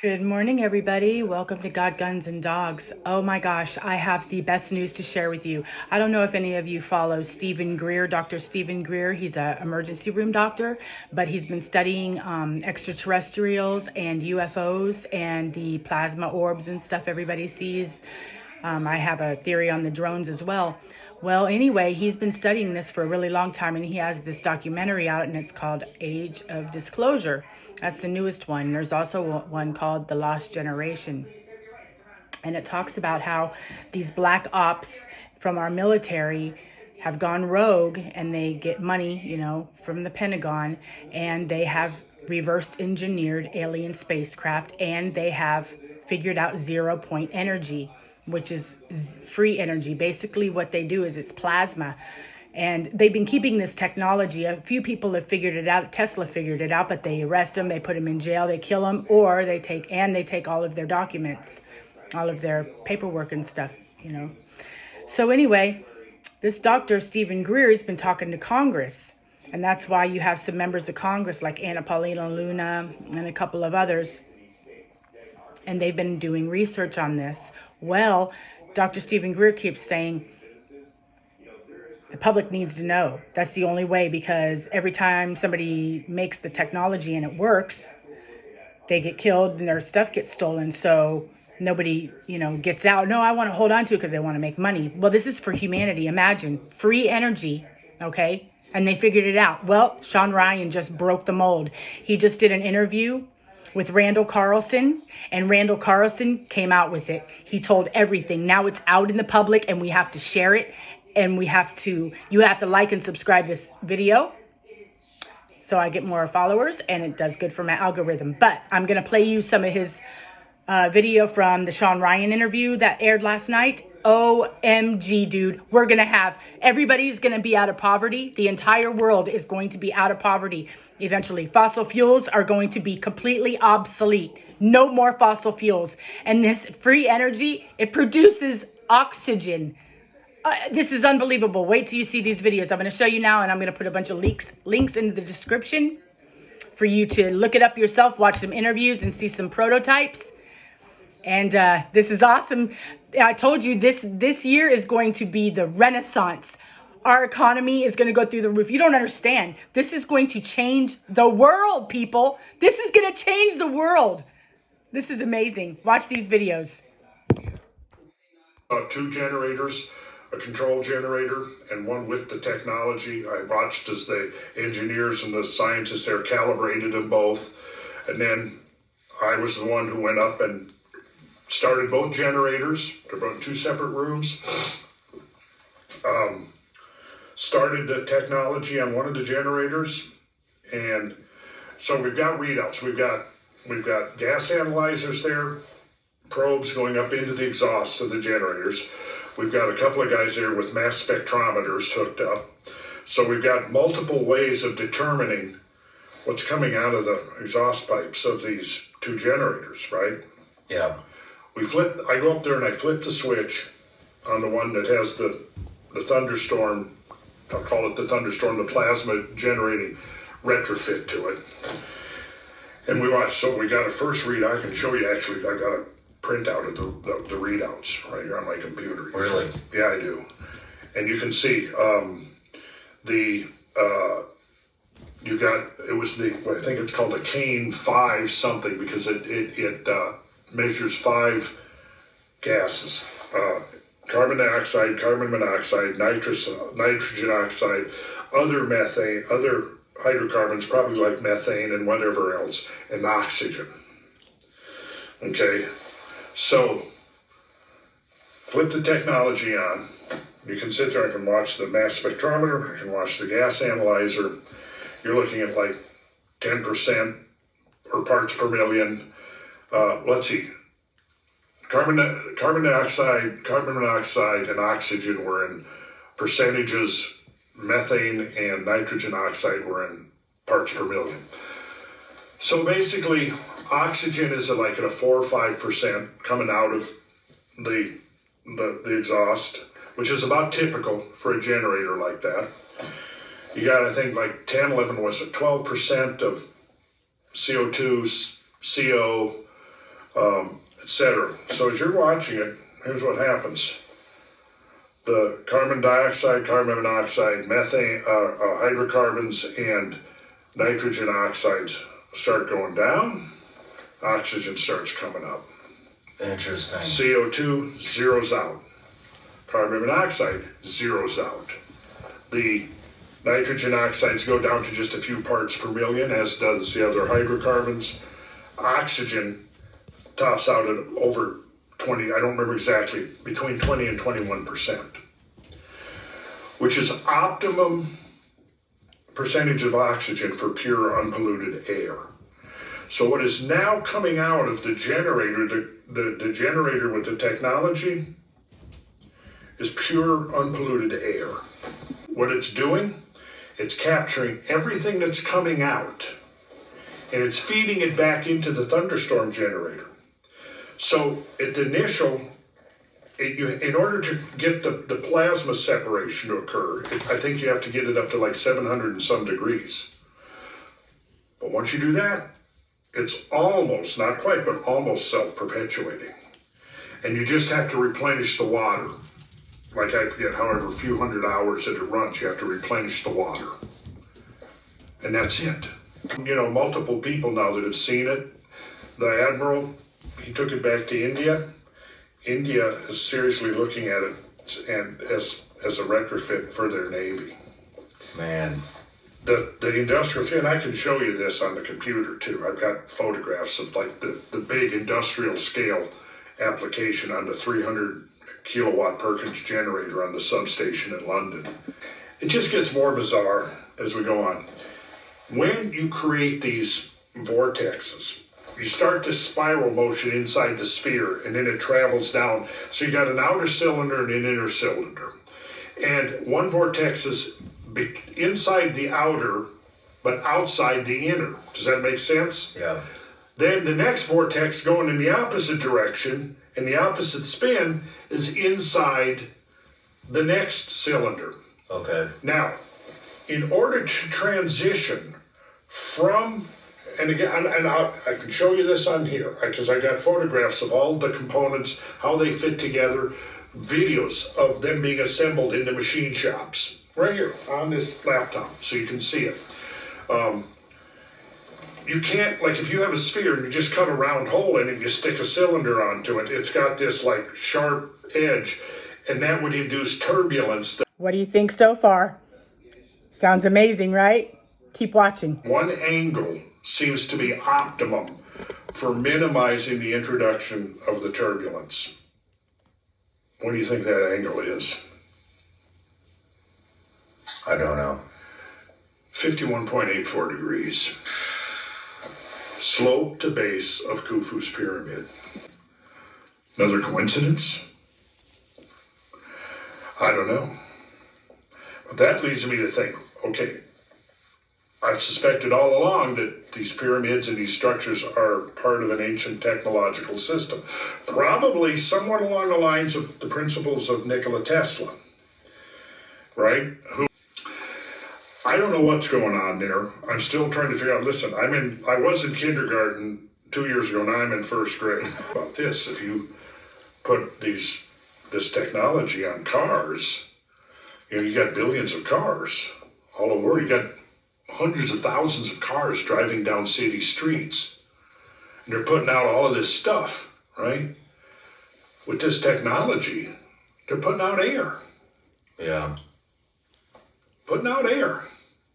Good morning, everybody. Welcome to God, Guns, and Dogs. Oh my gosh, I have the best news to share with you. I don't know if any of you follow Stephen Greer, Dr. Stephen Greer. He's an emergency room doctor, but he's been studying extraterrestrials and UFOs and the plasma orbs and stuff everybody sees. I have a theory on the drones as well. Well, anyway, he's been studying this for a really long time, and he has this documentary out, and it's called Age of Disclosure. That's the newest one. There's also one called The Lost Generation, and it talks about how these black ops from our military have gone rogue, and they get money, from the Pentagon, and they have reversed engineered alien spacecraft, and they have figured out 0 point energy, which is free energy. Basically what they do is it's plasma. And they've been keeping this technology. A few people have figured it out. Tesla figured it out, but they arrest them, they put them in jail, they kill them, or they take all of their documents, all of their paperwork and stuff, So anyway, this Dr. Stephen Greer has been talking to Congress. And that's why you have some members of Congress like Anna Paulina Luna and a couple of others. And they've been doing research on this. Well, Dr. Stephen Greer keeps saying the public needs to know. That's the only way, because every time somebody makes the technology and it works, they get killed and their stuff gets stolen. So nobody, gets out. No, I want to hold on to it because they want to make money. Well, this is for humanity. Imagine free energy, okay? And they figured it out. Well, Sean Ryan just broke the mold. He just did an interview with Randall Carlson, and Randall Carlson came out with it. He told everything. Now it's out in the public, and we have to share it, and you have to like and subscribe this video so I get more followers, and it does good for my algorithm. But I'm going to play you some of his video from the Sean Ryan interview that aired last night. OMG, dude, everybody's going to be out of poverty. The entire world is going to be out of poverty eventually. Fossil fuels are going to be completely obsolete. No more fossil fuels. And this free energy, it produces oxygen. This is unbelievable. Wait till you see these videos. I'm going to show you now, and I'm going to put a bunch of links into the description for you to look it up yourself, watch some interviews, and see some prototypes. And this is awesome. I told you this year is going to be the renaissance. Our economy is going to go through the roof. You don't understand. This is going to change the world, people. This is going to change the world. This is amazing. Watch these videos. 2 generators, a control generator, and one with the technology. I watched as the engineers and the scientists there calibrated them both. And then I was the one who went up and started both generators. They're both 2 separate rooms. Started the technology on one of the generators, and so we've got readouts. We've got gas analyzers there, probes going up into the exhausts of the generators. We've got a couple of guys there with mass spectrometers hooked up. So we've got multiple ways of determining what's coming out of the exhaust pipes of these 2 generators, right? Yeah. I go up there and I flip the switch on the one that has the thunderstorm. I'll call it the thunderstorm, the plasma generating retrofit to it. And we watch. So we got a first readout. I can show you actually. I got a printout of the readouts right here on my computer. Really? Yeah, I do. And you can see you got, it was I think it's called a Kane 5 something, because it measures 5 gases. Carbon dioxide, carbon monoxide, nitrogen oxide, other methane, other hydrocarbons, probably like methane and whatever else, and oxygen. Okay, so flip the technology on. You can sit there, I can watch the mass spectrometer, I can watch the gas analyzer. You're looking at like 10% or parts per million. Let's see. Carbon dioxide, carbon monoxide, and oxygen were in percentages. Methane and nitrogen oxide were in parts per million. So basically, oxygen is like at a 4 or 5% coming out of the exhaust, which is about typical for a generator like that. You got, I think, like 10, 11, was it 12% of CO2, CO, etc. So as you're watching it, here's what happens. The carbon dioxide, carbon monoxide, methane, hydrocarbons, and nitrogen oxides start going down. Oxygen starts coming up. Interesting. CO2 zeroes out. Carbon monoxide zeroes out. The nitrogen oxides go down to just a few parts per million, as does the other hydrocarbons. Oxygen tops out at over 20, I don't remember exactly, between 20 and 21%, which is optimum percentage of oxygen for pure unpolluted air. So what is now coming out of the generator, the generator with the technology, is pure unpolluted air. What it's doing, it's capturing everything that's coming out and it's feeding it back into the thunderstorm generator. So at the initial, in order to get the plasma separation to occur, I think you have to get it up to like 700 and some degrees. But once you do that, it's almost, not quite, but almost self-perpetuating. And you just have to replenish the water. Like I forget, however few hundred hours that it runs, you have to replenish the water. And that's it. You know, multiple people now that have seen it. The Admiral, he took it back to India. India is seriously looking at it and as a retrofit for their Navy. Man. The industrial, and I can show you this on the computer too. I've got photographs of like the big industrial scale application on the 300 kilowatt Perkins generator on the substation in London. It just gets more bizarre as we go on. When you create these vortexes, you start this spiral motion inside the sphere and then it travels down. So you got an outer cylinder and an inner cylinder. And one vortex is inside the outer, but outside the inner. Does that make sense? Yeah. Then the next vortex going in the opposite direction and the opposite spin is inside the next cylinder. Okay. Now, in order to transition from, and again, I can show you this on here because I got photographs of all the components, how they fit together, videos of them being assembled in the machine shops. Right here on this laptop, so you can see it. You can't, like if you have a sphere and you just cut a round hole in it and you stick a cylinder onto it, it's got this like sharp edge, and that would induce turbulence. What do you think so far? Sounds amazing, right? Keep watching. One angle seems to be optimum for minimizing the introduction of the turbulence. What do you think that angle is? I don't know. 51.84 degrees. Slope to base of Khufu's pyramid. Another coincidence? I don't know. But that leads me to think, okay, I've suspected all along that these pyramids and these structures are part of an ancient technological system. Probably somewhat along the lines of the principles of Nikola Tesla, right? I don't know what's going on there. I'm still trying to figure out, listen, I was in kindergarten 2 years ago, now I'm in first grade. About this, if you put this technology on cars, you got billions of cars all over the world. You got hundreds of thousands of cars driving down city streets. And they're putting out all of this stuff, right? With this technology, they're putting out air. Yeah. Putting out air.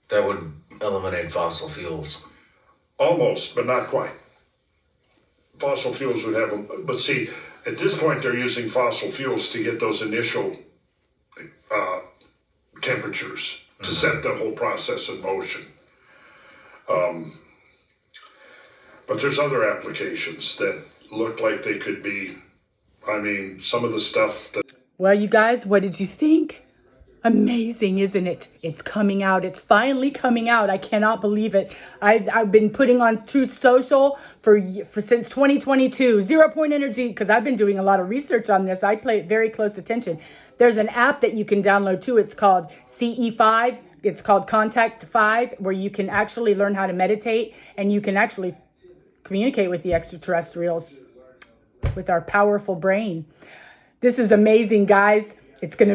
That would eliminate fossil fuels. Almost, but not quite. Fossil fuels would have them, but see, at this point they're using fossil fuels to get those initial temperatures to set the whole process in motion. But there's other applications that look like they could be, some of the stuff that... Well, you guys, what did you think? Amazing, isn't it? It's coming out. It's finally coming out. I cannot believe it. I've been putting on Truth Social for since 2022. 0 Point Energy, because I've been doing a lot of research on this. I pay very close attention. There's an app that you can download too. It's called CE5. It's called Contact 5, where you can actually learn how to meditate and you can actually communicate with the extraterrestrials. with our powerful brain. This is amazing, guys. It's going to